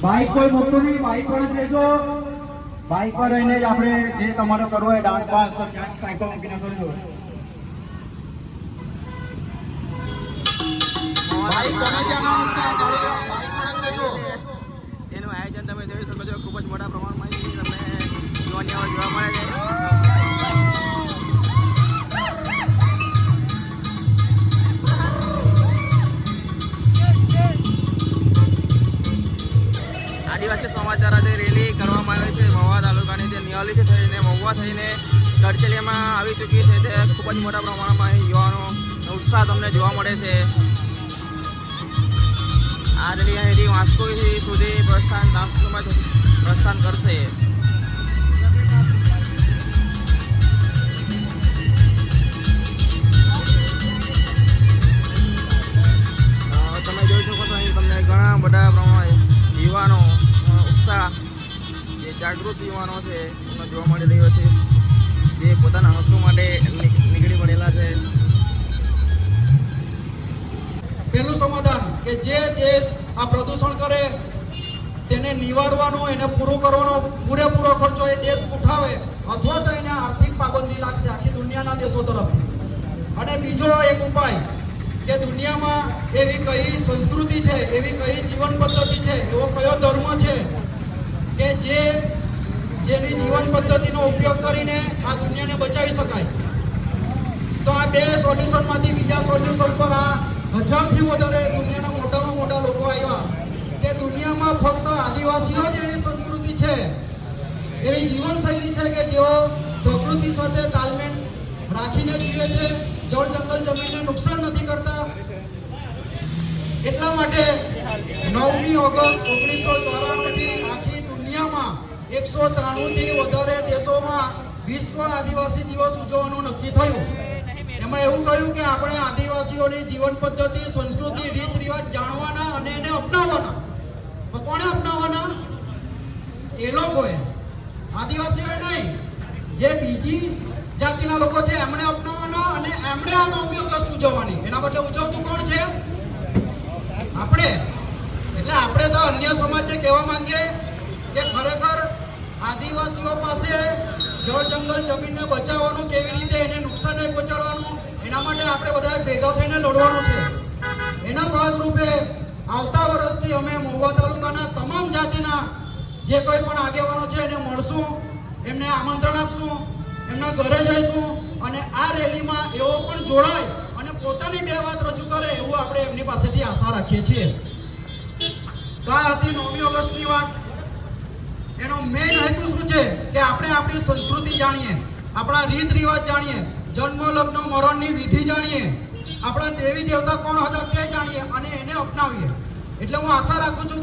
Bike કોઈ મોટું નહીં, બાઇક પર જ રહેજો. બાઇક પર રહીને જ આપણે જે તમારે કરવો હોય ડાન્સ બાન્સ તો ક્યાંક સાયકલ મૂકીને કરજો. બાઇક ગમે ત્યાં ના મૂકતા ચાલી રહ્યા, બાઇક પર જ રહેજો. એનું આયોજન તમે જોઈ શકો છો, ખૂબ જ મોટા પ્રમાણમાં તમને જોવા મળે છે. આદિવાસી સમાચાર આજે રેલી કરવામાં આવી છે. મહુવા તાલુકાની જે નિયાલીથી થઈને મહુવા થઈને ગઢચલિયામાં આવી ચૂકી છે. તે ખૂબ જ મોટા પ્રમાણમાં અહીં યુવાનો ઉત્સાહ તમને જોવા મળે છે. આ રેલી અહીંથી વાસ્કોઈ સુધી પ્રસ્થાન કરશે. તમે જોઈ શકો છો અહીં તમને ઘણા બધા પ્રમાણે યુવાનો ઉત્સાહ જે જાગૃત યુવાનો છે એમને જોવા મળી રહ્યો છે, જે પોતાના હકો માટે નીકળી પડેલા છે. પહેલું સમાધાન કે જે દેશ આ પ્રદૂષણ કરે તેને નિવારવાનો, એને પૂરો કરવાનો પૂરેપૂરો ખર્ચો એ દેશ ઉઠાવે અથવા તો એને આર્થિક પાબંદી લાગશે આખી દુનિયાના દેશો તરફ. અને બીજો એક ઉપાય કે દુનિયામાં એવી કઈ સંસ્કૃતિ છે, એવી કઈ જીવન પદ્ધતિ છે, એવો કયો ધર્મ છે કે જેની જીવન પદ્ધતિનો ઉપયોગ કરીને આ દુનિયાને બચાવી શકાય. તો આ બે સોલ્યુશનમાંથી બીજા સોલ્યુશન પર આ 1000થી વધારે દુનિયાના મોટામાં મોટા લોકો આવ્યા કે દુનિયામાં ફક્ત આદિવાસીઓ જ એવી સંસ્કૃતિ છે, એવી જીવનશૈલી છે કે જેઓ પ્રકૃતિ સાથે તાલમેલ રાખીને જીવે છે, જળ જંગલ જમીનને નુકસાન નથી કરતા. એટલા માટે 9મી ઓગસ્ટ 1994 થી આખી દુનિયામાં 193થી વધારે દેશોમાં વિશ્વ આદિવાસી દિવસ ઉજવવાનું નક્કી થયું. એમાં એવું કહ્યું કે આપણે આદિવાસીઓની જીવન પદ્ધતિ, સંસ્કૃતિ, રીત રિવાજ જાણવાના અને એને અપનાવવાના. કોણે અપનાવવાના? એ લોકોએ, આદિવાસીઓએ નહીં. જે બીજી જાતિના લોકો છે એમણે અપનાવવાના અને એમણે આ 9મી ઓગસ્ટ ઉજવવાની. એના બદલે ઉજવતું કોણ છે? આપણે. એટલે આપણે તો અન્ય સમાજને કહેવા માંગીએ કે ખરેખર આદિવાસીઓ પાસે જળ જંગલ જમીનને બચાવવાનું, કેવી રીતે એને નુકસાન નહીં પહોંચાડવાનું, એના માટે આપણે બધા ભેગા થઈને લડવાનું છે. એના ભાગરૂપે આવતા વર્ષથી અમે મહુવા તાલુકાના તમામ જાતિના જે કોઈ પણ આગેવાનો છે એને મળશું, એમને આમંત્રણ આપશું, એમના ઘરે જઈશું અને આ રેલીમાં એવો પણ જોડાય અને પોતાની બે વાત રજૂ કરે એવું આપણે એમની પાસેથી આશા રાખીએ છીએ. તો આ હતી 9મી ઓગસ્ટની વાત. એનો મેઇન હેતુ શું છે કે આપણે આપણી સંસ્કૃતિ જાણીએ, આપણા રીત રિવાજ જાણીએ, જન્મ લગ્ન મરણની વિધિ જાણીએ, આપણા દેવી દેવતા કોણ હતા તે જાણીએ અને એને અપનાવીએ. એટલે હું આશા રાખું છું